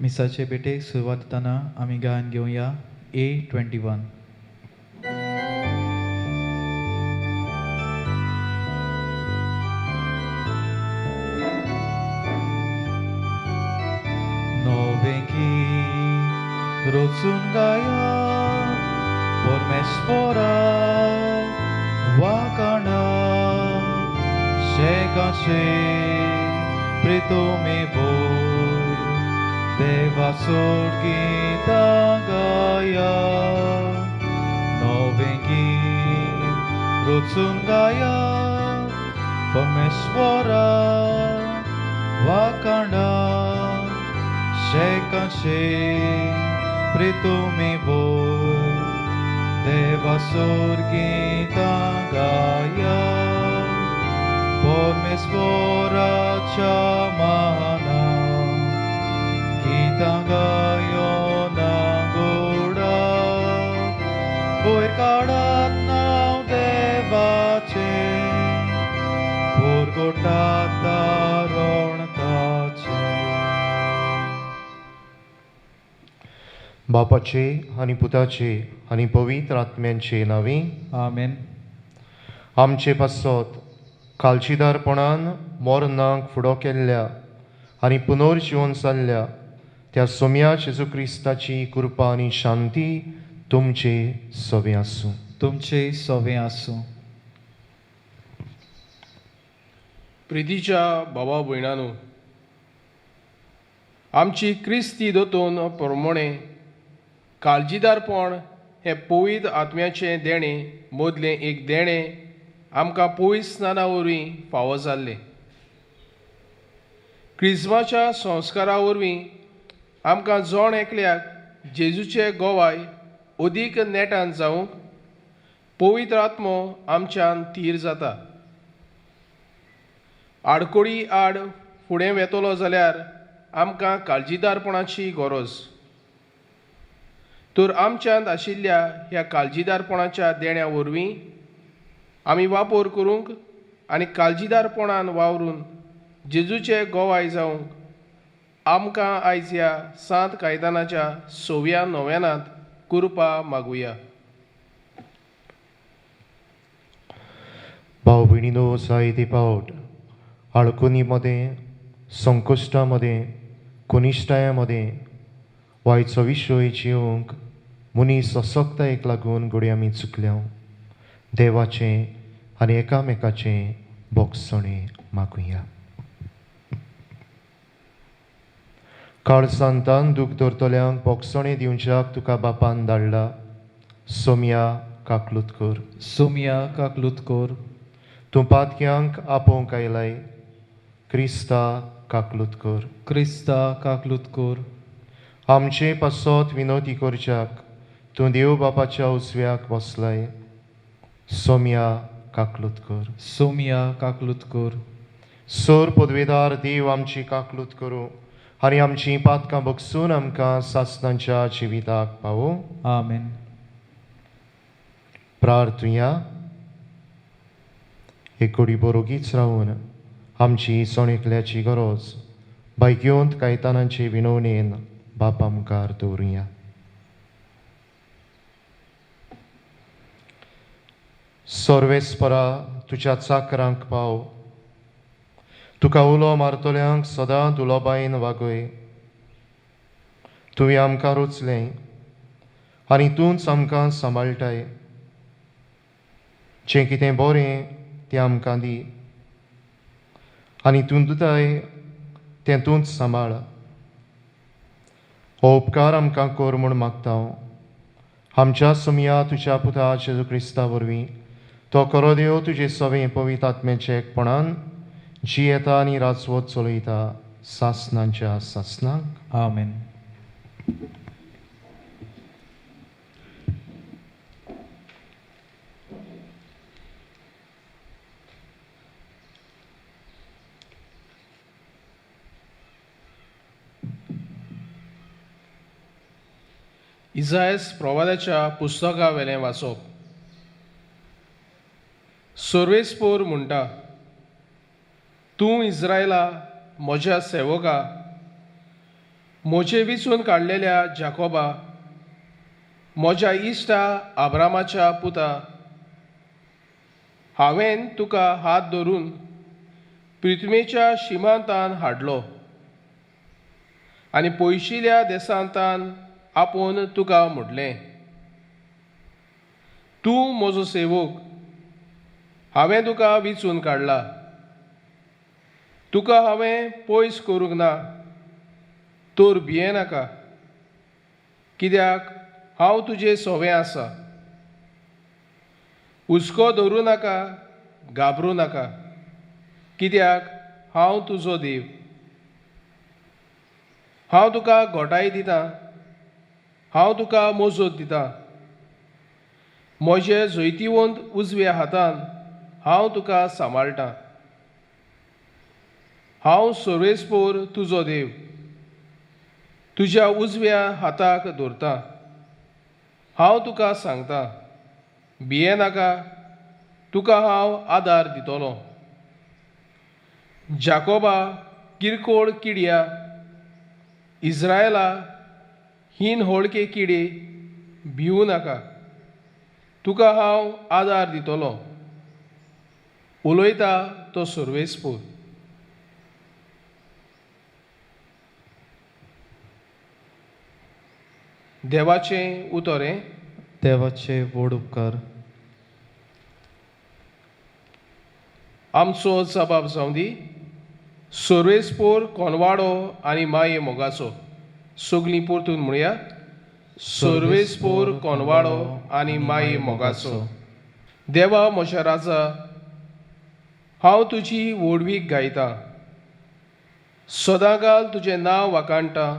मिसाचे पेटे सुरुवात जाताना आम्ही गायन घेऊया A21. Novenki rotsun gaya pormespora wakana shekashe pritome voi deva sorgita gaya Novenki rotsun gaya pormespora wakana Shekashe pritumi voi deva sorgita gaya por me svora chamana gita gayo nagoda voi kadat nau devache por gotata rontache बापाचे आनी पुताचे आनी पवित्र आत्म्यांचे नांवे आमेन. आमचे पासत कालचीदारपणान मोरनाक फुडो केल्ल्या आनी पुनर्जीवन जाल्ल्या त्या सोम्या जेजू क्रिस्ताची कृपा आनी शांती तुमचे सवे आसूं. तुमचे सवे आसूं. प्रितीच्या भावा भयणांनो, आमची क्रिस्ती दोतोन प्रमाणे काळजीदारपण हे पवित्र आत्म्याचें देणें मदलें एक देणें आमकां पवित्र स्नाना वरवीं फावो जाल्लें. क्रिस्माच्या संस्कारा वरवीं आमकां जोण एकल्याक जेजूचे गोवाय अदीक नेटान जावंक पवित्र आत्मो आमच्यान थीर जाता. आडकोडी आड फुडें वेतलो जाल्यार आमकां काळजीदारपणाची गरज. तर आमच्यांत आशिल्ल्या ह्या काळजीदारपणाच्या देण्या वरवीं आमी वापर करूंक आनी काळजीदारपणान वावरून जेजूचे गोवाय जावंक आमकां आयज ह्या सांत कायतानाच्या 6व्या नोव्यानांत कृपा मागुया. भाव भयणीनो, जायते फावट आडकुनीमध्ये, संकश्टामध्ये, कुनिश्टायामध्ये वायचो विशय जिवंक मनीस असक्तायेक लागून घडये आमी चुकल्या. देवाचें आनी एकामेकाचें बोगसणें मागुया. काळजांतान दूख धरतल्यांक बोगसणें दिवच्याक तुका बापान धाडला. सोम्या काकलूत कर. सोम्या काकलूत कर. तूं पातक्यांक आपोवंक आयलाय. क्रिस्ता काकलूत कर. क्रिस्ता काकलूत कर. आमचे पासत विनोदी करच्याक तूं देव बापाच्या उजव्याक बसलाय. सोम्या काकलूत कर. सोम्या काकलूत कर. सोर पदवेदार देव आमची काकलूत करूं आनी आमची पातकां बगसून आमकां सासणांच्या जिविताक पावो. आमेन. प्रार्थुया. एक घडी बरोगीच रावन आमची सोणेकल्याची गरज बायग्योंत कायतानाचे विनवणेन बापा मुखार दवरुया. सर्वेस्परा तुज्या चाकरांक पाव. तुका उलो मारतल्यांक सदांच उलोबायेन वागय. तुवें आमकां रोचलें आनी तूंच आमकां सांबाळटाय. जें कितें बरें तें आमकां दी आनी तूं दिताय तें तूंच सांबाळ. हो उपकार आमकां कर म्हूण मागता हांव. आमच्या सोम्या तुज्या पुता जेजू क्रिस्ता वरवीं तो खरो देव तुजें सवें पवित्र आत्म्याच्या एकपणान जियेता आनी राजवत चलयता सासणांच्या सासणांक. आमेन. इसायास प्रवादाच्या पुस्तका वेलें वाचप. सर्वेस्पोर म्हणटा, तूं इस्रायला म्हज्या सेवका, म्हजे विचून काडलेल्या जाकोबा, म्हज्या इश्टा आब्रामाच्या पुता, हांवें तुका हात धरून पृथ्वीच्या शिमांतान हाडलो आनी पयशिल्ल्या देसांतान आपूण तुका म्हटलें, तूं म्हजो सेवक, हांवें तुका विचून काडला. तुका हांवें पयस करूंक ना, तर भियेनाका, कित्याक हांव तुजें सोवें आसा. हुस्को धरूं नाका, घाबरूं नाका, कित्याक हांव तुजो देव. हांव तुका घोटाय दितां, हांव तुका मोजत दितां. म्हजे जैतिवंत उजव्या हातान हांव तुका सांबाळटां. हांव सर्वेस्पोर तुजो देव, तुज्या उजव्या हाताक धरतां. हांव तुका सांगतां, भियेनाका, तुका हांव आदार दितलों. जाकोबा किरकोळ किडया, इस्रायला हीन होळके किडे, भिवू नाका, तुका हांव आदार दितलों. उलयता तो सर्वेस्पोर. देवाचें उतोरें. देवाचे व्हड उपकार. आमचो जबाब जावं दी. सर्वेस्पोर कोनवाडो आनी माये मोगाचो. सगलीं परतून म्हणया, सर्वेस्पोर कोनवाडो आनी माये मोगाचो. देवा म्हज्या राजा, हांव तुजी व्हडवीक गायतां. सदांकाल तुजें नांव वाखाणटां.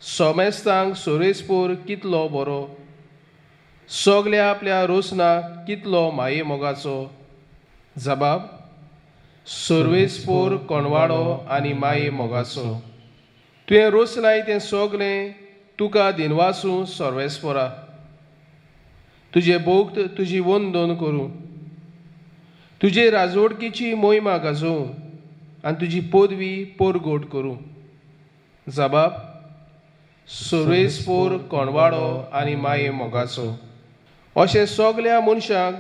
सोमेस्तांक सर्वेस्पोर कितलो बरो, सगल्या आपल्या रोसनाक कितलो माये मोगाचो. जबाब, सर्वेस्पोर कोनवाडो आनी माये मोगाचो. तुवें रोसनाय तें सगलें तुका दिनवासूं सर्वेस्पोरा. तुजे भोक्त तुजी वंदन करूं, तुजे राजवडकीची मोहिमा गाजोवं आनी तुजी पदवी परगोट करूं. जबाब, सर्वेस्पोर कोनवाडो आनी माये मोगाचो. अशें सगल्या मनशांक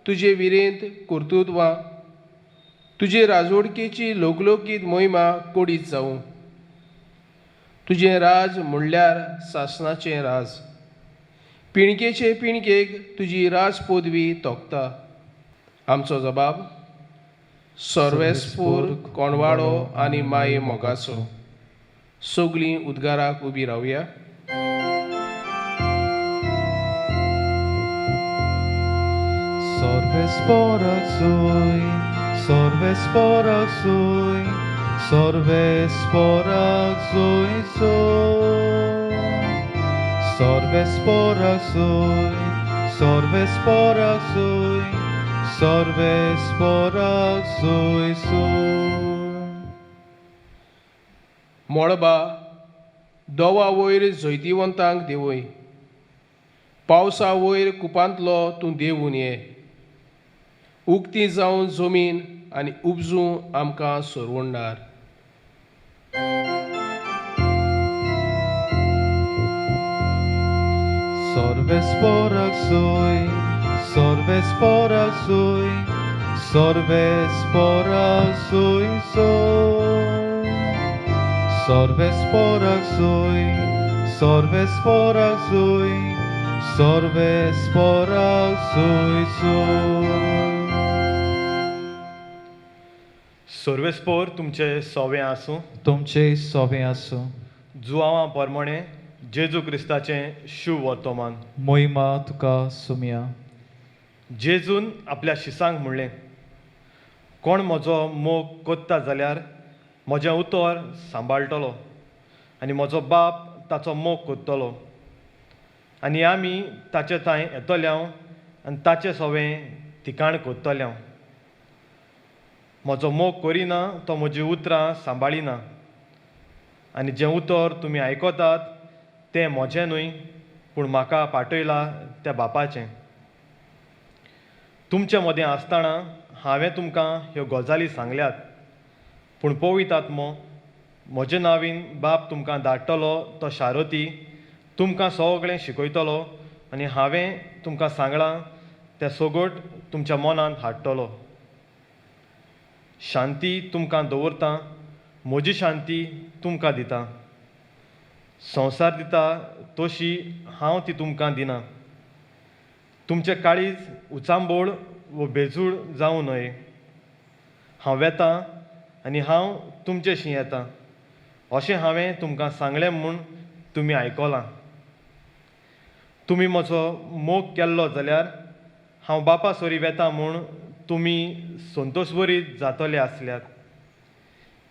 तुजे विरेंत कर्तुत्वां, तुजे राजवडकेची लोकलोकीत मोहिमा कोडीत जावं. तुजें राज म्हणल्यार सासणाचें राज. पिणकेचे पिणकेक तुजी राज पदवी तोखता. आमचो जबाब, सर्वेस्पोर कोनवाडो आनी माये मोगाचो. सगलीं उद्गाराक उबी रावया. Sorvesporak sui, sorvesporak sui, sorvesporak sui sui. Sorvesporak sui, sorvesporak sui, sorvesporak sui sui. मोळबा दोवा वयर जैतिवंतांक देवय. पावसा वयर कुपांतलो तूं देंवून ये. उक्ती जावन जमीन आनी उपजूं आमकां सरवणदार. Sorvesporak sui, sorvesporak sui, sorvesporak sui sui. Sorvesporak sui, sorvesporak sui, sorvesporak sui sui. सर्वेस्पोर तुमचे सोवें आसूं. तुमचे सोबे आसूं. जुआवां पोरमोणे जेजू क्रिस्ताचें शुभ वर्तमान. मोहिमा तुका सुमया. जेजून आपल्या शिसांक म्हणलें, कोण म्हजो मोग कोत्ता जाल्यार म्हजें उतर सांबाळटलो आनी म्हजो बाप ताचो मोग कोत्तलो आनी आमी ताचे थंय येतल्यांव आनी ताचें सोवें ठिकाण कोत्तल्यांव. म्हजो मोग करिना तो म्हजीं उतरां सांबाळिना आनी जें उतर तुमी आयकतात तें म्हजें न्हय, पूण म्हाका पाठयला त्या बापाचें. तुमचे मदें आसतना हांवें तुमकां ह्यो गजाली सांगल्यात, पूण पवित्र आत्मो म्हजे नांवीन बाप तुमकां धाडटलो तो शारोती तुमकां सगळें शिकयतलो आनी हांवें तुमकां सांगलां तें सोगोट तुमच्या मनांत हाडटलो. शांती तुमकां दवरतां, म्हजी शांती तुमकां दितां. संवसार दिता तशी हांव ती तुमकां दिना. तुमचें काळीज उचांबोळ वो बेजूळ जावं न्हय. हांव येतां आनी हांव तुमचेशी येतां अशें हांवें तुमकां सांगलें म्हूण तुमी आयकलां. तुमी म्हजो मोग केल्लो जाल्यार हांव बापा सोरी वेतां म्हूण तुमी संतोशभरीत जातले आसल्यात,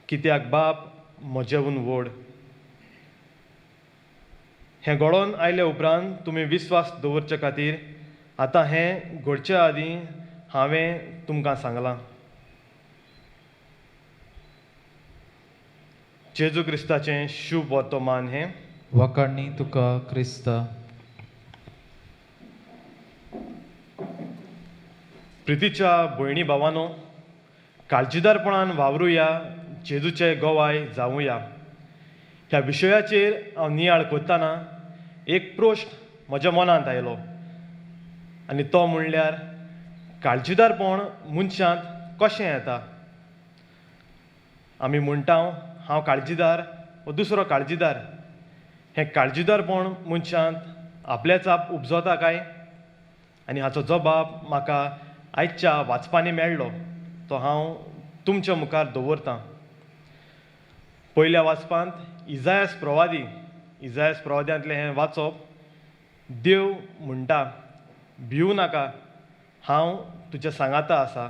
कित्याक बाप म्हजेहून व्हड. हें घडोवन आयले उपरांत तुमी विस्वास दवरचे खातीर आतां हें घडचे आदीं हांवें तुमकां सांगलां. जेजू क्रिस्ताचें शुभ वर्तमान हें. वखाणणी तुका क्रिस्ता. प्रितीच्या भयणी भावांनो, काळजीदारपणान वावरुया, जेजूचे गोवाय जावुया. ह्या विशयाचेर हांव नियाळ कोत्ताना एक प्रश्न म्हज्या मनांत आयलो आनी तो म्हणल्यार काळजीदारपण मनशांत कशें येता. आमी म्हणटा हांव काळजीदार वा दुसरो काळजीदार. हें काळजीदारपण मनशांत आपलेच आप उपजता काय? आनी हाचो जबाब म्हाका आयच्या वाचपांनी मेळ्ळो तो हांव तुमच्या मुखार दवरतां. पयल्या वाचपांत इजायास प्रवाद्यांतलें हें वाचप. देव म्हणटा, भिवू नाका, हांव तुज्या सांगाता आसा.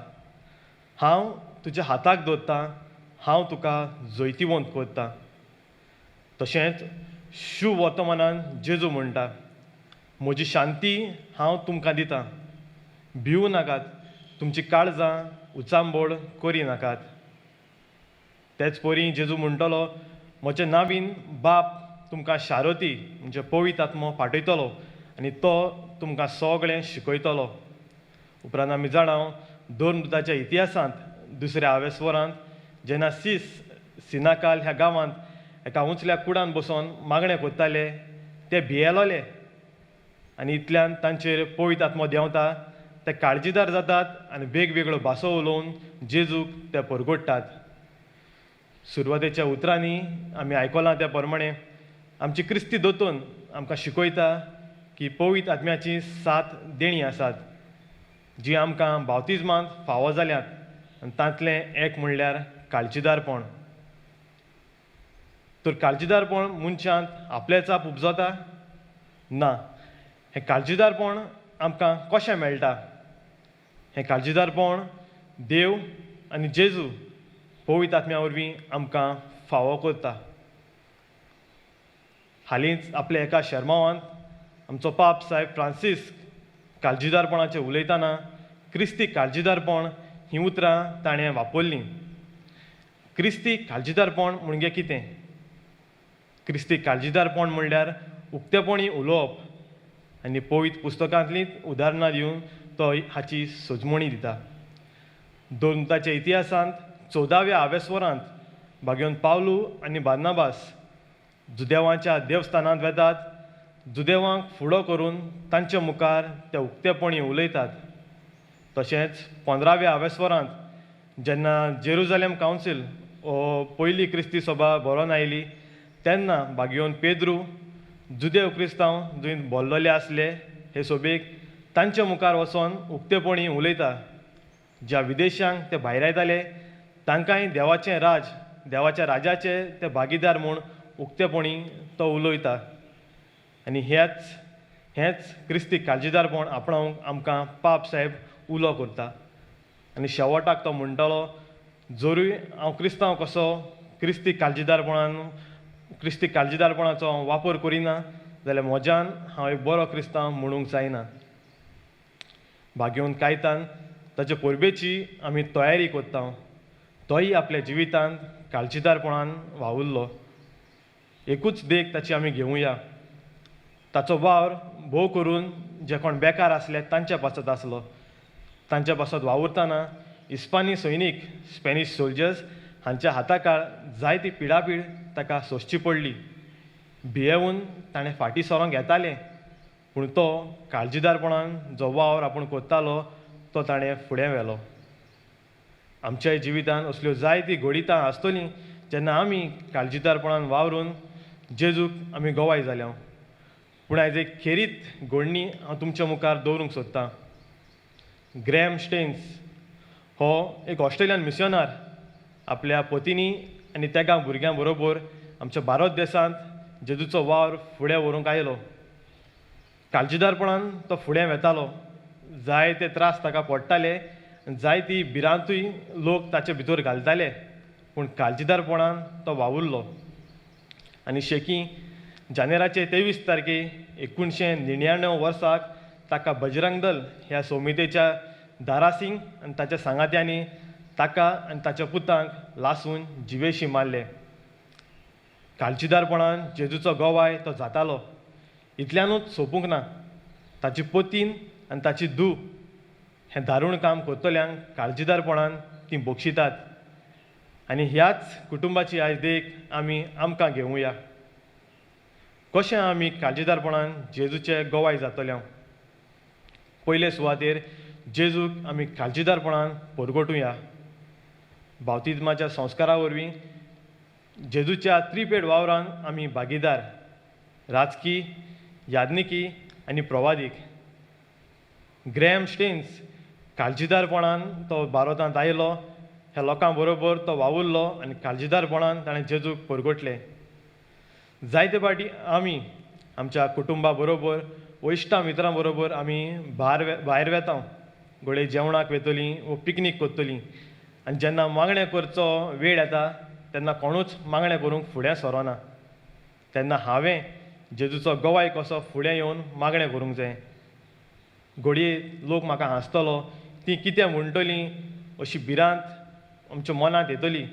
हांव तुज्या हाताक दवरतां, हांव तुका जैतिवंत करतां. तशेंच शुभ वर्तमानान जेजू म्हणटा, म्हजी शांती हांव तुमकां दितां. भिवू नाकात, तुमची काळजां उचांबोळ करी नाकात. तेच परी जेजू म्हणटलो, म्हजे नांवीन बाप तुमकां शारोती म्हणजे पवित्र आत्मो पाठयतलो आनी तो तुमकां सगळें शिकयतलो. उपरांत आमी जाणाव दोरदूताच्या इतिहासांत 2ऱ्या आवेस्वरांत जेन्ना सिनाकाल ह्या गांवांत एका उंचल्या कुडान बसून मागणें कोत्ताले ते भियेलोले आनी इतल्यान तांचेर पवित्र आत्मो देंवता. ते काळजीदार जातात आनी वेगवेगळ्यो भासो उलोवन जेजूक ते परगडटात. सुरवातेच्या उतरांनी आमी आयकलां त्या प्रमाणें आमची क्रिस्ती दोतोन आमकां शिकयता की पवित्र आत्म्याची 7 देणी आसात जी आमकां बावतिजमांत फावो जाल्यात आनी तांतलें एक म्हणल्यार काळजीदारपण. तर काळजीदारपण मनशांत आपलेच आप उपजता? ना. हें काळजीदारपण आमकां कशें मेळटा? हें काळजीदारपण देव आनी जेजू पवित्र आत्म्या वरवीं आमकां फावो करता. हालींच आपल्या एका शर्मावांत आमचो पाप साहेब फ्रांसीस काळजीदारपणाचेर उलयतना क्रिस्ती काळजीदारपण हीं उतरां ताणें वापरलीं. क्रिस्ती काळजीदारपण म्हणजे कितें? क्रिस्ती काळजीदारपण म्हणल्यार उक्तेपणी उलोवप आनी पवित्र पुस्तकांतलींच उदाहरणां दिवन तो हाची सोजमणी दिता. दोरदूताच्या इतिहासांत 14व्या आवेस्वरांत भाग्योन पावलू आनी बार्नाबास जुदेवांच्या देवस्थानांत वेतात. जुदेवांक फुडो करून तांच्या मुखार ते उक्तेपणी उलयतात. तशेंच 15व्या आवेस्वरांत जेन्ना जेरुजालेम कावन्सील हो पयली क्रिस्ती सभा भरोवन आयली तेन्ना भाग्योन पेद्रू जुदेव क्रिस्तांव जंय भरलेले आसले हे सभेक तांच्या मुखार वचोन उक्तेपणी उलयता. ज्या विदेशांक ते भायर येताले तांकांय देवाचें राज, देवाच्या राजाचे ते भागीदार म्हूण उक्तेपणी तो उलयता. आनी हेंच क्रिस्ती काळजीदारपण आपणावंक आमकां पाप साहेब उलो करता. आनी शेवटाक तो म्हणटलो, जरूय हांव क्रिस्तांव कसो क्रिस्ती काळजीदारपणाचो वापर करिना जाल्यार म्हज्यान हांव एक बरो क्रिस्तांव म्हणूंक जायना. भाग्योन कायतान ताचे परबेची आमी तयारी कोत्ता. तोय आपल्या जिवितांत काळजीदारपणान वावुरलो. एकूच देख ताची आमी घेवया. ताचो वावर भोव करून जे कोण बेकार आसले तांच्या पासत आसलो. तांच्या पासत वावुरतना इस्पानी सैनीक, स्पॅनिश सोल्जर्स हांच्या हाताकाळ जायती पिडापीड ताका सोंसची पडली. भियेवून ताणें फाटीं सरोंक येतालें, पूण तो काळजीदारपणान जो वावर आपूण कोत्तालो तो ताणें फुडें व्हेलो. आमच्याय जिवितांत असल्यो जायतीं घोडितां आसतलीं जेन्ना आमी काळजीदारपणान वावरून जेजूक आमी गोवाय जाल्या. पूण आयज एक खेरीत घोडणी हांव तुमच्या मुखार दवरूंक सोदतां. ग्रॅम स्टेन्स हो एक ऑस्ट्रेलियन मिशनर आपल्या पत्नी आनी तेगा भुरग्यां बरोबर आमच्या भारत देशांत जेजूचो वावर फुडें व्हरूंक आयलो. काळजीदारपणान तो फुडें वेतालो. जायते त्रास ताका पडटाले, जायती भिरांतूय लोक ताचे भितर घालताले, पूण काळजीदारपणान तो वावुरलो. आनी शेकी जानेराचे 23 तारखे 1999 वर्साक ताका बजरंग दल ह्या सोमितेच्या दारासिंग आनी ताच्या सांगात्यांनी ताका आनी ताच्या पुतांक लासून जिवेशी मारले. काळजीदारपणान जेजूचो गोवाय तो जातालो. इतल्यानूच सोंपूंक ना, ताची पतीन आनी ताची धूव हें दारूण काम करतल्यांक काळजीदारपणान तीं बक्षितात. आनी ह्याच कुटुंबाची आयज देख आमी आमकां घेवया. कशें आमी काळजीदारपणान जेजूचे गोवाय जातले? पयले सुवातेर जेजूक आमी काळजीदारपणान परगटुया. बावतिजमाच्या संस्कारा वरवीं जेजूच्या त्रिपेड वावरान आमी भागीदार, राजकी, याज्ञिकी आनी प्रवादीक. ग्रॅम स्टेन्स काळजीदारपणान तो भारतांत आयलो, ह्या लोकां बरोबर तो वावुरलो आनी काळजीदारपणान ताणें जेजूक परगटलें. जायते फावटी आमी आमच्या कुटुंबा बरोबर, वैश्टा मित्रां बरोबर आमी भायर वेता, घोडये जेवणाक वेतलीं वो पिकनीक करतलीं. आनी जेन्ना मागणें करचो वेळ येता तेन्ना कोणूच मागणें करूंक फुडें सरोना. तेन्ना हांवें जेजूचो गोवाय कसो फुडें येवन मागणें करूंक जाय. घोडये लोक म्हाका हांसतलो, तीं कितें म्हणटलीं अशी भिरांत आमच्या मनांत येतली.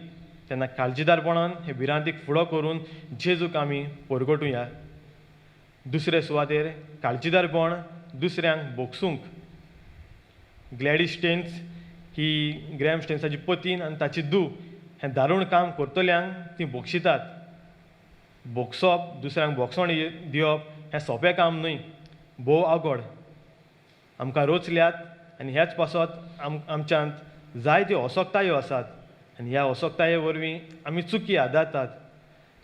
तेन्ना काळजीदारपणान हे भिरांतीक फुडो करून जेजूक आमी परगटुया. दुसरे सुवातेर काळजीदारपण दुसऱ्यांक बोगसूंक. ग्लॅडीस स्टेन्स ही ग्रॅम स्टेन्साची पतीन आनी ताची धूव हें दारूण काम करतल्यांक तीं बोगशितात. बोगसप, दुसऱ्यांक बोगसण दिवप हें सोंपें काम न्हय, भोव आवगड. आमकां रोचल्यात आनी हेच पासत आमच्यांत जायत्यो अशक्तायो आसात आनी ह्या अशक्ताये वरवीं आमी चुकी आदारतात.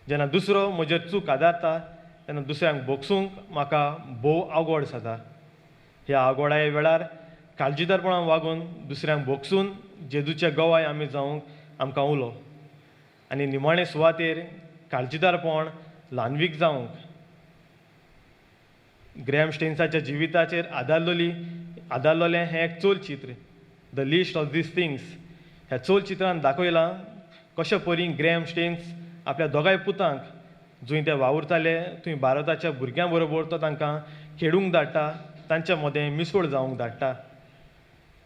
जेन्ना दुसरो म्हजेर चूक आदारता तेन्ना दुसऱ्यांक बोगसूंक म्हाका भोव आवगड जाता. ह्या आवगडाये वेळार काळजीदारपणान वागून दुसऱ्यांक बोगसून जेजूचे गोवाय आमी जावंक आमकां उलो. आनी निमाणे सुवातेर काळजीदारपण ल्हानवीक जावंक. ग्रॅम स्टेन्साच्या जिविताचेर आदारलोलें हें एक चोलचित्र, the list of these things. ह्या चोलचित्रान दाखयलां कशे परी ग्रॅम स्टेन्स आपल्या दोगांय पुतांक जंय ते वावुरताले थंय भारताच्या भुरग्यां बरोबर तो तांकां खेळूंक धाडटा, तांच्या मदें मिसळ जावंक धाडटा.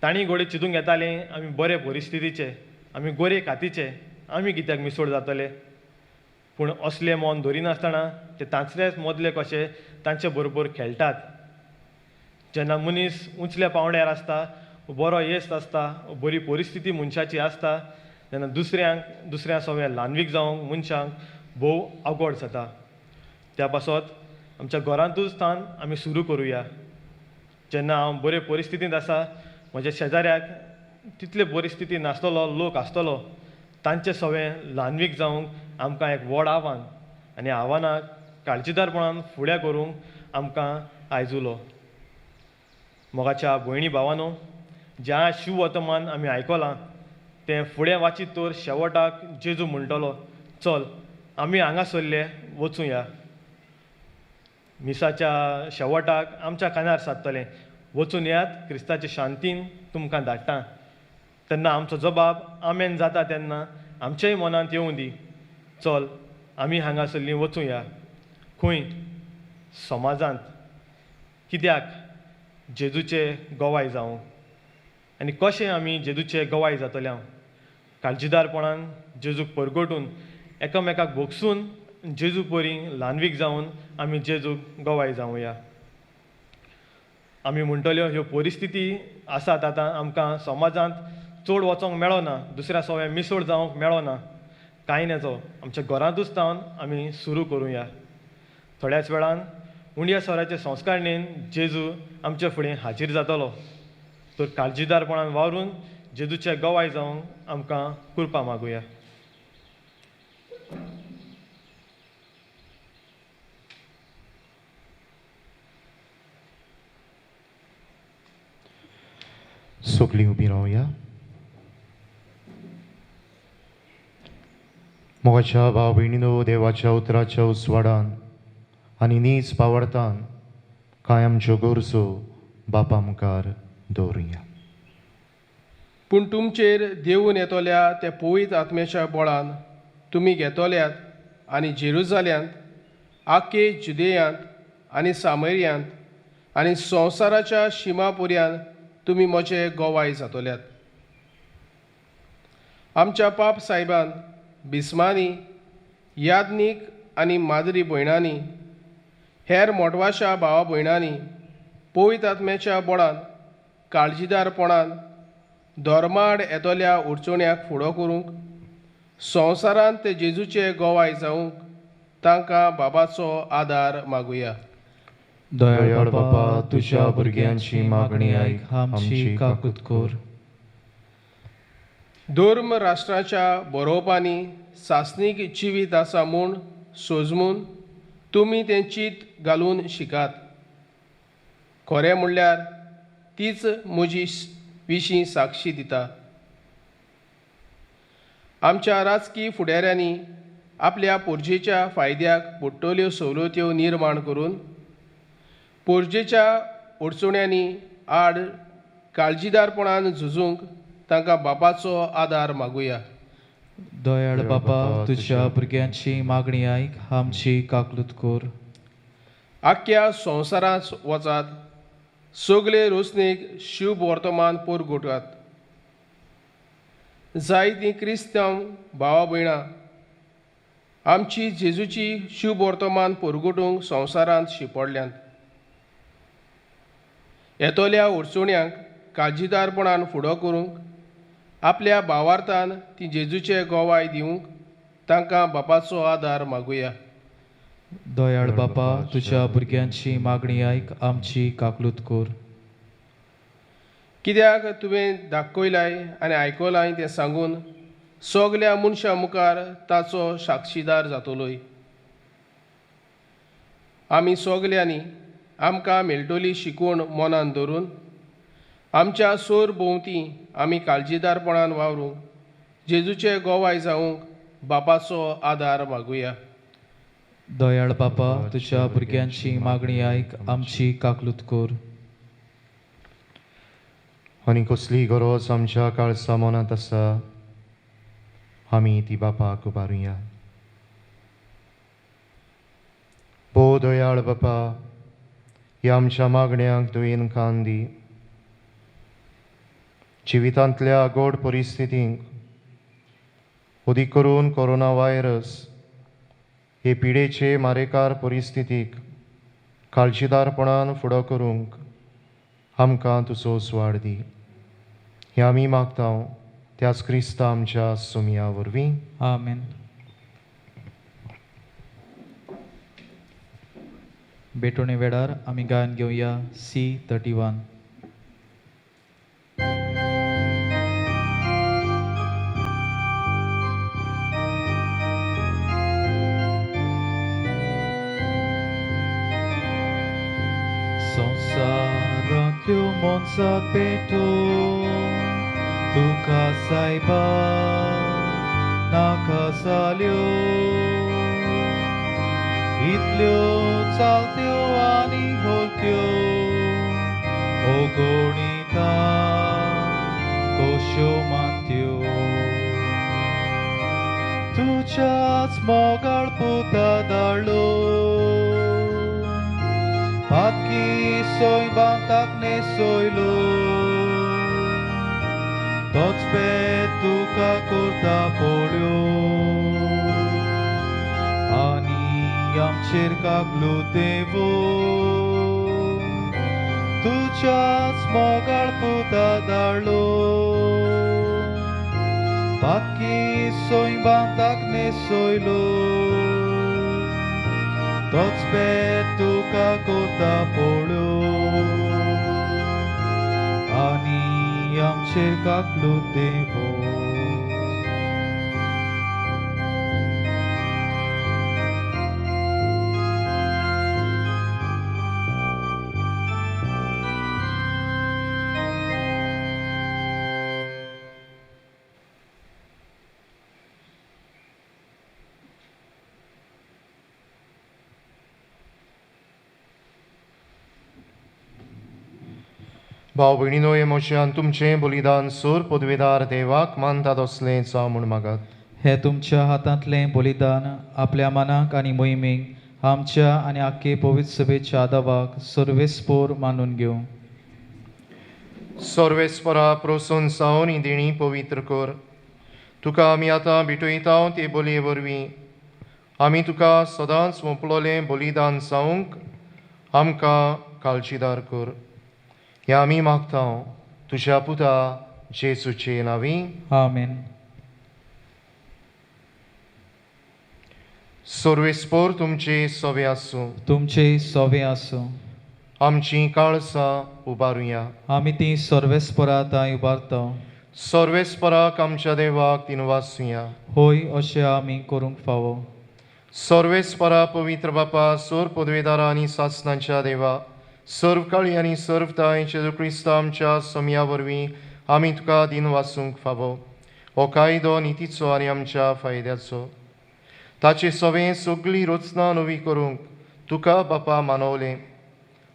तांणी घोडये चिंतूंक येताले आमी बरे परिस्थितीचे, आमी गोरे खातीचे, आमी कित्याक मिसळ जातले. पूण असलें मन धरिनासतना ते तांचलेच मदले कशे तांचे बरोबर खेळटात. जेन्ना मनीस उंचल्या पावंड्यार आसता, बरो येस्त आसता, बरी परिस्थिती मनशाची आसता, तेन्ना दुसऱ्या सगळ्या ल्हानवीक जावंक मनशांक भोव आवगड जाता. त्या पासत आमच्या घरांतूच स्थान आमी सुरू करुया. जेन्ना हांव बरे परिस्थितींत आसा, म्हज्या शेजाऱ्याक तितले परिस्थिती नासतलो लोक आसतलो, तांचे सगळें ल्हानवीक जावंक आमकां एक व्हड आव्हान. आनी आव्हानाक काळजीदारपणान फुडें करूंक आमकां आयज उलो. मोगाच्या भयणी भावांनो, ज्या शिव वर्तमान आमी आयकलां तें फुडें वाचीत तर शेवटाक जेजू म्हणटलो, चल आमी हांगासरले वचूया. मिसाच्या शेवटाक आमच्या कानार सादतलें, वचून येयात, क्रिस्ताचे शांतीन तुमकां धाडटा. तेन्ना आमचो जबाब आमेन जाता तेन्ना आमच्याय मनांत येवं दी, चल आमी हांगासरलीं वचूया. खंय? समाजांत. कित्याक? जेजूचे गोवाय जावं. आनी कशें आमी जेजूचे गोवाय जातले? काळजीदारपणान जेजूक परगटून एकामेकाक भोगसून जेजू परी ल्हानवीक जावन आमी जेजूक गोवाय जावया. आमी म्हणटल्यो ह्यो परिस्थिती आसात आतां आमकां समाजांत चड वचोंक मेळना, दुसऱ्या सगळ्या मिसळ जावंक मेळना. कायन्याचो आमच्या घरांतूच जावन आमी सुरू करुया. थोड्याच वेळान उंड्या स्वराचे संस्कारणेन जेजू आमचे फुडें हाजीर जातलो. तर काळजीदारपणान वावरून जेजूचे गोवाय जावंक आमकां कृपा मागुया. सगळीं उबी रावया. मोगाच्या भाव भयणीनो, देवाच्या उतराच्या उसवाडान आनी नीज पावडतान कायमच्यो गरजो बापा मुखार दवरुया. पूण तुमचेर देवून येतोल्या त्या पवित्र आत्म्याच्या बळान तुमी घेतोल्यात आनी जेरुजाल्यांत, आख्खे जुदेयांत आनी सामरियांत आनी संवसाराच्या शिमापुऱ्यान तुमी म्हजे गोवाय जातोल्यात. आमच्या पाप सायबान, बिस्मानी, यादनीक आनी मादरी भयणांनी, हेर मोटवाशा भावा भयणांनी पवित्र आत्म्याच्या बळान काळजीदारपणान धोरमाड येतोल्या उडचोण्याक फुडो करूंक, संवसारांत ते जेजूचे गोवाय जावंक तांकां बाबाचो आदार मागुया. दयाळ बापा, तुझ्या भुरग्यांची मागणी आयक, आमची काकूत कोर. धर्म राष्ट्राच्या बरोवपांनी सासणीक जिवीत आसा म्हूण सोजमून तुमी तें चीत घालून शिकात. खरें म्हणल्यार तीच म्हजी विशीं साक्षी दिता. आमच्या राजकी फुडाऱ्यांनी आपल्या पोरजेच्या फायद्याक पडटल्यो सवलत्यो निर्माण करून पोरजेच्या अडचण्यांनी आड काळजीदारपणान झुजूंक तांकां बापाचो आदार मागुया. दयाळ बापा, तुझ्या भुरग्यांची मागणी आयक, आमची काकूत कोर. आख्ख्या संवसारांत वचात, सगळे रोसणेक शुभ वर्तमान परगटात. जायतीं क्रिस्तांव भावा भयणां आमची जेजूची शुभ वर्तमान परगटूंक संवसारांत शिपडल्यांत. येतोल्या अडचण्यांक काळजीदारपणान फुडो करूंक आपल्या भावार्थान ती जेजूचे गोवाय दिवंक तांकां बापाचो आदार मागुया. दयाळ बापा, तुझ्या भुरग्यांची मागणी आयक, आमची काकूत कोर. कित्याक तुवें दाखयलाय आनी आयकलाय तें सांगून सगल्या मनशां मुखार ताचो साक्षीदार जातलोय. आमी सगल्यांनी आमकां मेळटली शिकवण मनान धरून आमच्या सोर भोंवती आमी काळजीदारपणान वावरूंक जेजूचे गोवाय जावंक बापाचो आदार मागुया. दयाळ बापा, तुझ्या भुरग्यांची मागणी आयक, आमची काकूत कोर. आनी कसली गरज आमच्या काळजा मनांत आसा आमी ती बापाक उबारुया. पो दयाळ बापा, ह्या आमच्या मागण्यांक तुवें कान दी. जिवितांतल्या गोड परिस्थितींक अदीक करून कोरोना व्हायरस हे पिडेचे मारेकार परिस्थितीक काळजीदारपणान फुडो करूंक आमकां तुजो स्वाड दी. हें आमी मागतां त्याच क्रिस्ता आमच्या सुमया वरवीं. आमेन. बेटोणे वेळार आमी गायन घेवया C31. संसारांतल्यो मोनजात पेटोवन तुका सायबा नाका जाल्यो इतल्यो चालत्यो आनी होलत्यो ओगोणिता कोश्यो मानत्यो. तुज्याच मोगाळ पुता धाडलो Patki soy bantak ne soylo Tots pe tuka kurta polio Ani amcher kaglu devo Tuchas mogal puta darlo Aki soy bandak ne soy lo Tots betu ka kota polio Ani amche kaklu devo भाव भयणीनो हे मोशयान तुमचें बलिदान सोर पदवेदार देवाक मानतात असलें जावं म्हूण मागात. हे तुमच्या हातांतलें बलिदान आपल्या मनाक आनी मोहिमेक आमच्या आनी आख्खे पवित्र सभेच्या आदावाक सर्वेस्पोर मानून घेवं. सर्वेस्परा प्रोसून सावन ही देणी पवित्र कर. तुका आमी आतां भेटयता ते बलये वरवीं आमी तुका सदांच मोपलोलें बलिदान जावंक आमकां काळजीदार कर. हें आमी मागता तुज्या पुता जेजूचे नांवी. आमेन. सर्वेस्पोर तुमचे सवे आसूं. तुमचे सवे आसूं. आमची काळसां उबारुया. आमी ती सर्वेस्परा थंय उबारता. सर्वेस्पराक आमच्या देवाक दिनवासुया. होय अशें आमी करूंक फावो. सर्वेस्परा पवित्र बापा सोर पदवेदारा आनी सासणांच्या देवा सर्व काळी आनी सर्वताय जेजू क्रिस्त आमच्या समया वरवीं आमी तुका दिन वासूंक फावो. हो कायदो नितीचो आनी आमच्या फायद्याचो. ताचे सवें सगळीं रचना नवी करूंक तुका बापा मानवलें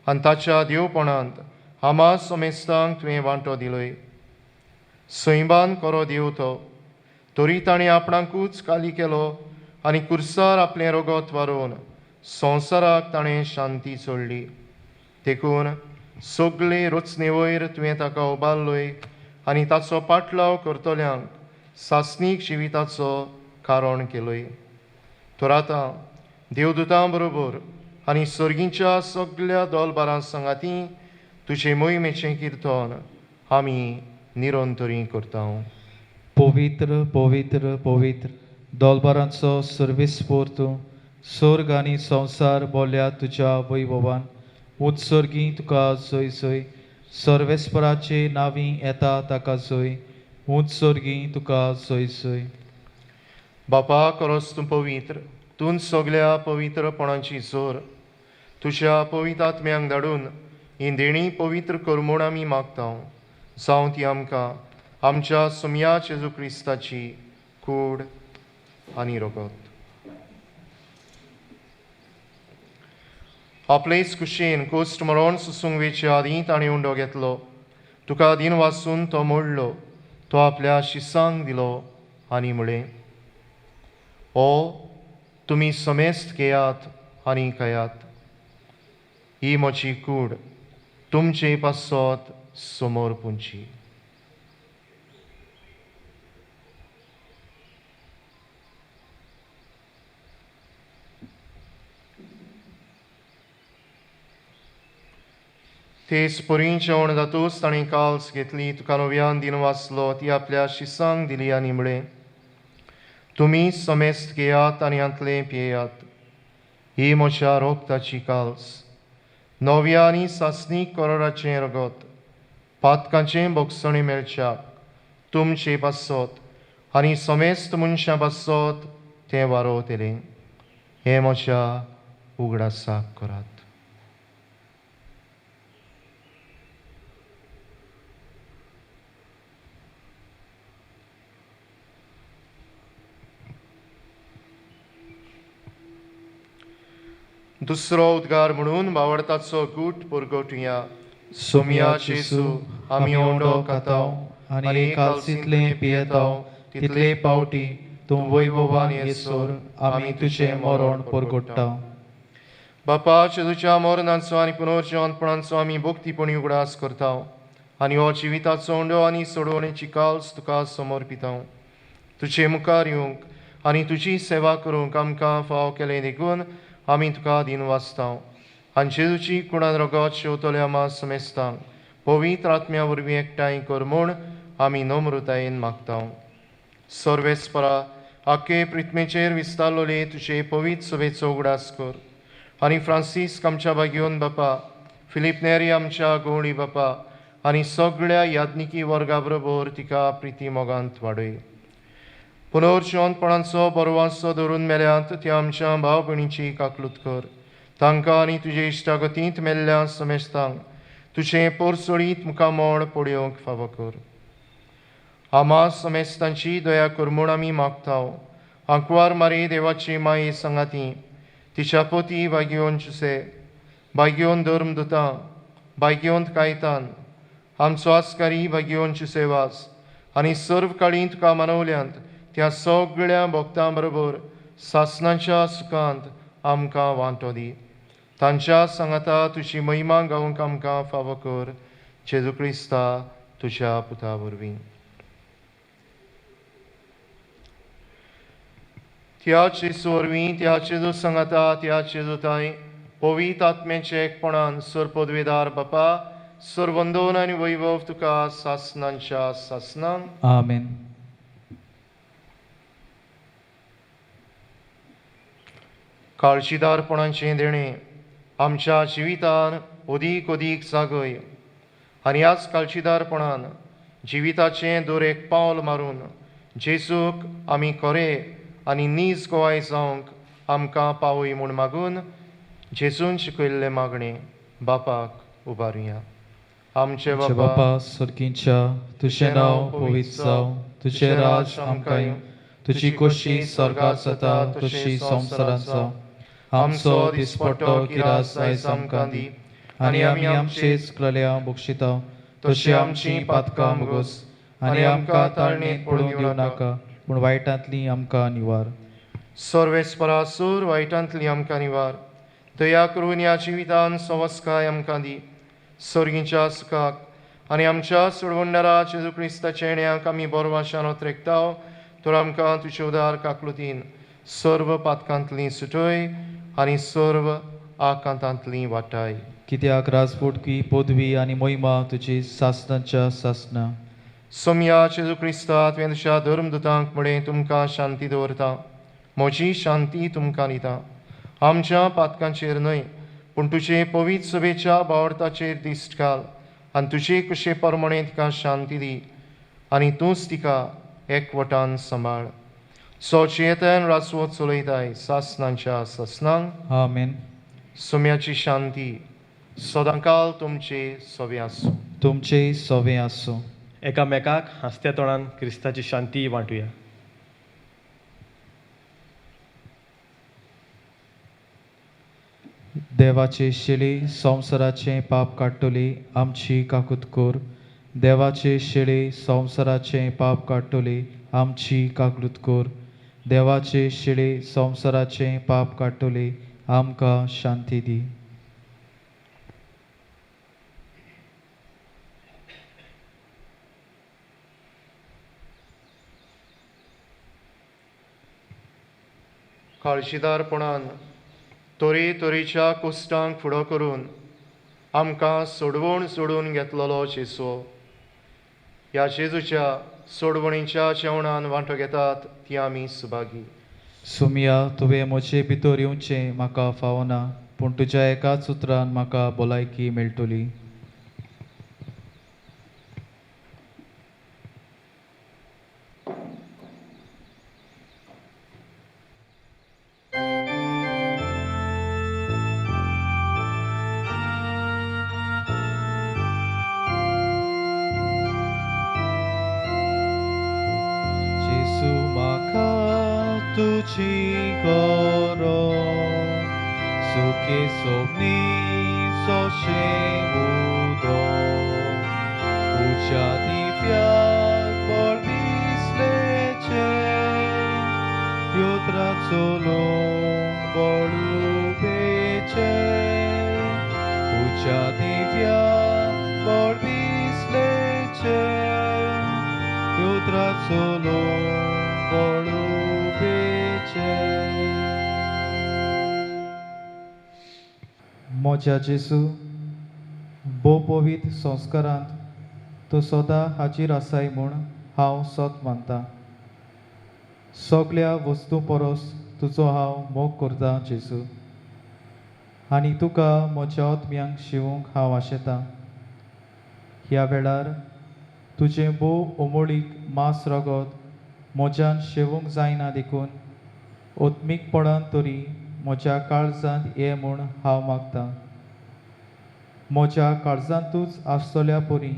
आनी ताच्या देवपणांत आमा समेस्तांक तुवें वांटो दिलोय. सैबान करो देव तो तरी ताणें आपणाकूच काली केलो आनी कुर्सार आपलें रगत वारोवन संवसाराक ताणें शांती सोडली. देखून सगळे रचने वयर तुवें ताका उबारलोय आनी ताचो पाटलाव करतल्यांक सासणीक जिविताचो कारण केलोय. तर आतां देवदूतां बरोबर आनी सर्गीच्या सगळ्या दोलबारां सांगाती तुजे मोहिमेचें किर्तन आमी निरंतरी करता. पवित्र पवित्र पवित्र दोलबारांचो सर्वेस्पोर तूं स्वर्ग आनी संवसार बोल्या तुज्या वैभवान उत्सर्गी तुका जय जय. सर्वेस्पराचे नांवी येता ताका जय. उत्सर्गी तुका जय जय. बापा खरोच तूं पवित्र. तूं सगळ्या पवित्रपणाची जोर तुज्या पवित्र आत्म्यांक धाडून ही देणी पवित्र कर म्हूण आमी मागता. जावं ती आमकां आमच्या समया जेजू क्रिस्ताची कूड आनी रगत. आपलेच कुशेन कोस्ट मरोन सुसूंगवेचे आदीं ताणें उंडो घेतलो. तुका दिन वाचून तो मोडलो. तो आपल्या शिसांक दिलो आनी म्हळें, ओ तुमी समेस्त घेयात आनी खायात. ही म्हजी कूड तुमचे पासत समोर पुंची. तेच परी जेवण जातूच ताणें काल्स घेतली. तुका नव्यान दिन वाचलो. ती आपल्या शिसांक दिली आनी म्हळें, तुमी समेस्त घेयात आनी हांतलें पियेयात. ही म्हज्या रोगताची काल्स नव्या आनी सासणीक करोडाचें रगत पातकांचें भोगसणें मेळच्याक तुमचे पासत आनी समेस्त मनशां पासत तें वारोवतलें. हें म्हज्या उगडासाक करात. दुसरो उद्गार म्हणून बावडताचो गूट पुरगोटुया. सोमया जेजू आमी ओंडो खाताव आनी कालसींतलें पियेताव तितले पावटी तूं वैभवान येसोर आमी तुजें मरण परगोडटाव. बापा जेजूच्या मरणाचो आनी पुनर्जिवंतपणाचो आमी भोक्तीपणी उगडास करताव आनी हो जिविताचो ओंडो आनी सोडवणेची काल्स तुका समर्पिताव. तुजे मुखार येवंक आनी तुजी सेवा करूंक आमकां फाव केलें देखून आमी तुका दिन वाचताव. आनी जेजूची कुणान रगत शेवतल्या आमा समेस्तांक पवित्र आत्म्या वरवीं एकठांय कर म्हूण आमी नम्रतायेन मागताव. सर्वेस्परा आख्खे पृथ्वीचेर विस्तारलोले तुजे पवित्र सभेचो उगडास कर आनी फ्रांसीस आमच्या बागेवन बापा फिलिप नेरी आमच्या गवळी बापा आनी सगळ्या याज्ञिकी वर्गा बरोबर तिका प्रिती मोगांत वाडय. पुनर्जिवंतपणाचो बरवासो धरून मेल्यांत त्या आमच्या भाव भयणीची काकलूत कर. तांकां आनी तुजे इश्टागतींत मेल्ल्या समेस्तांक तुजें पोरसोळीत मुखामोळ पळोवंक फावो कर. आमा समेस्तांची दया कर म्हूण आमी मागताव. आंकवार मारी देवाची माये सांगाती तिच्या पोती भाग्योन जुसे भाग्योन धर्मदुतां भाग्योंत कायतान आमचो आस्कारी भाग्योन जुसेवास आनी सर्व काळी तुका मानवल्यांत त्या सगळ्या भक्तां बरोबर सासणाच्या सुखांत आमकां वांटो दी. तांच्या सांगाता तुजी महिमा गावंक आमकां फावो कर. जेजू क्रिस्ता तुज्या पुता वरवीं. त्या जेजू वरवीं त्या जेजू सांगाता त्या जेजू ताई पवित्र आत्म्याचे एकपणान सरपदवेदार बापा सर्वंदोन आनी वैभव तुका सासणांच्या सासणांक आमेन. काळजीदारपणाचें देणें आमच्या जिवितान अदीक अदीक जागय आनी ह्याच काळजीदारपणान जिविताचें दर एक पावल मारून जेजूक आमी खरें आनी नीज गोवाय जावंक आमकां पावय म्हूण मागून जेजून शिकयल्लें मागणें बापाक उबारुया. आमचे बापा सर्गींच्या तुझें नांव पवित्र जावं. तुझें राज आमकां येवं. तुजी खोशी स्वर्गांत जाता तशी संवसारांत जावं. आमचो दिसपट्टो किरास आयज आमकां दी आनी आमी आमचेच कडल्या बक्षिता तशी आमची पातकां मुगोस आनी आमकां ताळणेंत पडूंक दिवं नाका पूण वायटांतली आमकां निवार. सर्वेस्परासूर वायटांतली आमकां निवार. दया करून ह्या जिवितान संवस्काय आमकां दी. सर्गीच्या सुखाक आनी आमच्या सोडवणारा जेजू क्रिस्ताच्या येण्याक आमी बोरवाशान ओत्रेकताव तर आमकां तुजे उदार काकलुतीन सर्व पातकांतली सुटय आनी सर्व आकांतांतली वाटाय. कित्याक राजपोटकी पदवी आनी मोहिमा तुजी सासणांच्या सासणां. सोम्या जेजू क्रिस्ता तुवें तुज्या धर्मदुतांक म्हळें तुमकां शांती दवरता. म्हजी शांती तुमकां दिता. आमच्या पातकांचेर न्हय पूण तुजे पवित्र सभेच्या भावार्थाचेर दिश्ट घाल आनी तुजे कुशे प्रमाणे तिका शांती दी आनी तूंच तिका एकवटान सांबाळ. सोचयेतन रासवो चलयताय सासणांच्या सासणांक आमेन. सोम्याची शांती सदांकाल तुमचे सोबे आसूं. तुमचे सोबे आसूं. एकामेकाक हांसत्या तोंडान क्रिस्ताची शांती वांटुया. देवाचे शेळे संवसाराचे पाप काडटली आमची काकूत कोर. देवाचे शेळे संवसाराचे पाप काडटली आमची काकलूत कोर. देवाचे शेळे संवसाराचे पाप काडटली आमकां शांती दी. काळजीदारपणान तोरे तरेच्या कोश्टांक फुडो करून आमकां सोडवण सोडून घेतलेलो जेजू ह्या जेजूच्या सोडवणीच्या जेवणान वांटो घेतात ती आमी सुभागी. सुमिया तुवें म्हजे भितर येवचें म्हाका फावना पूण तुज्या एकाच उतरान म्हाका भलायकी मेळटली. जेसू म्हाका तुजी गरज सुखे सोबनी सोशें उदक तुज्या दिव्याक बळ दिसलेचे योत्राचो लोक बळ उबेचे तुज्या दिव्याक बळ दिसलेचे योत्राचो लोक बळ उबेचे. म्हज्या जेजू भोव पवित्र संस्कारांत तूं सदां हाजीर आसाय म्हूण हांव सत मानतां. सगळ्या वस्तू परस तुजो हांव मोग करतां जेजू आनी तुका म्हज्या आत्म्यांक शिवूंक हांव आशेतां. ह्या वेळार तुजें भोव अमोळीक मांस रगत म्हज्यान शेवूंक जायना देखून ओत्मीकपणान तरी म्हज्या काळजांत ये म्हूण हांव मागतां. म्हज्या काळजांतूच आसतल्या परी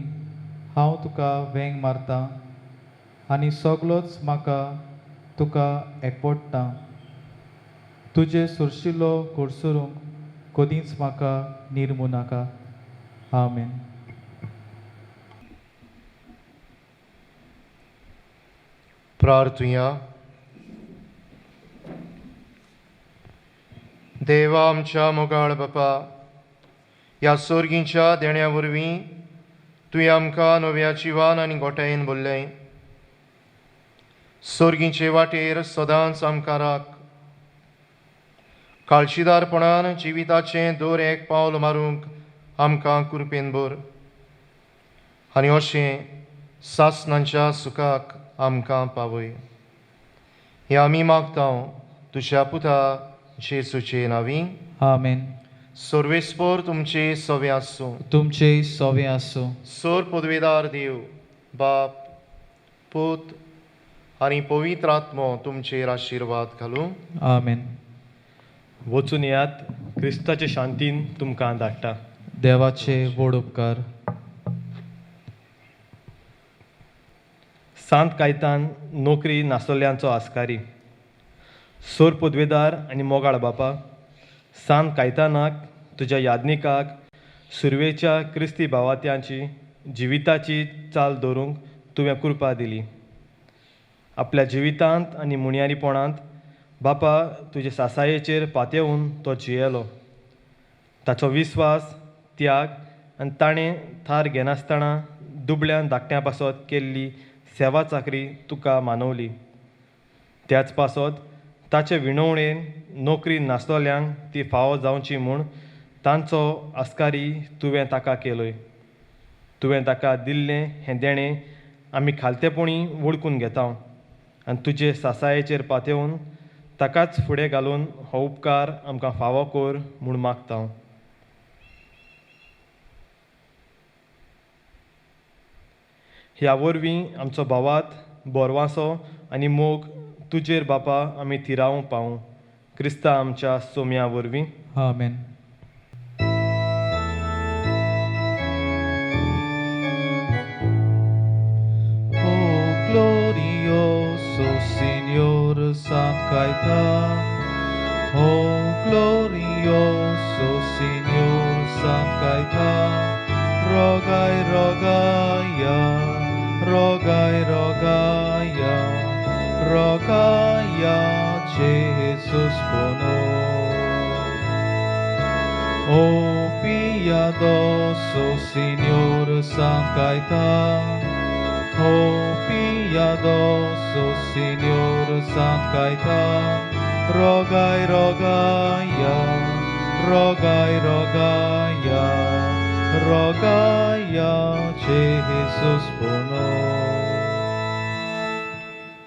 हांव तुका वेंग मारतां आनी सगळोच म्हाका तुका एकवटतां. तुजे सुरशिल्लो घोडसरूंक कदींच म्हाका निर्मू नाका. आमेन. प्रार्थुया. देवा आमच्या मोगाळ बापा, ह्या सोर्गींच्या देण्या वरवीं तुवें आमकां नव्या जिवान आनी गोठायेन भरलें. सोर्गीचे वाटेर सदांच आमकां राख. काळशीदारपणान जिविताचें दर एक पावल मारूंक आमकां कृपेन भर आनी अशें सासणांच्या सुखाक आमकां पावय. हें आमी मागतां तुज्या पुता जेजूचे नांवीं. आमेन. सर्वेस्पर तुमचे सवे आसूं. तुमचे सवे आसूं. सोर पदवेदार देव बाप, पूत आनी पवित्र आत्मो तुमचेर आशिर्वाद घालूं. आमेन. वचून यात, क्रिस्ताचे शांतीन तुमकां धाडटा. देवाचे व्हड उपकार. सांत कायतान नोकरी नासतल्यांचो आस्कारी. सोर पदवेदार आनी मोगाळ बापा, सांत कायतानाक तुज्या यादनिकाक सुरवेच्या क्रिस्ती भावात्यांची जिविताची चाल दवरूंक तुवें कृपा दिली. आपल्या जिवितांत आनी मुणयारीपणांत बापा तुजे सासायेचेर पातयेवन तो जियेलो. ताचो विस्वास, त्याग आनी ताणें थार घेनासतना दुबळ्यान धाकट्यां पासत केल्ली सेवा चाकरी तुका मानवली. त्याच पासत ताचे विणवणेन नोकरी नासतल्यांक ती फावो जावची म्हूण तांचो आस्कारी तुवें ताका केलोय. तुवें ताका दिल्लें हें देणें आमी खालतेपणी वळखून घेता आनी तुजे सासायेचेर पातयेवन ताकाच फुडें घालून हो उपकार आमकां फावो कर म्हूण मागता. ह्या वरवीं आमचो भावात बोरवांसो आनी मोग तुजेर बापा आमी थिरावूं पावूं. क्रिस्ता आमच्या सोम्या वरवीं. आमेन. Glorioso Señor San Caetán, oh glorioso Señor San Caetán, rogai, rogaia, rogai, rogaia, rogaia Jesus bono. Oh piadoso Señor San Caetán, oh piadoso Señor San Caetán, rogai, rogaia, rogai, rogaia, rogaia Jesus bono.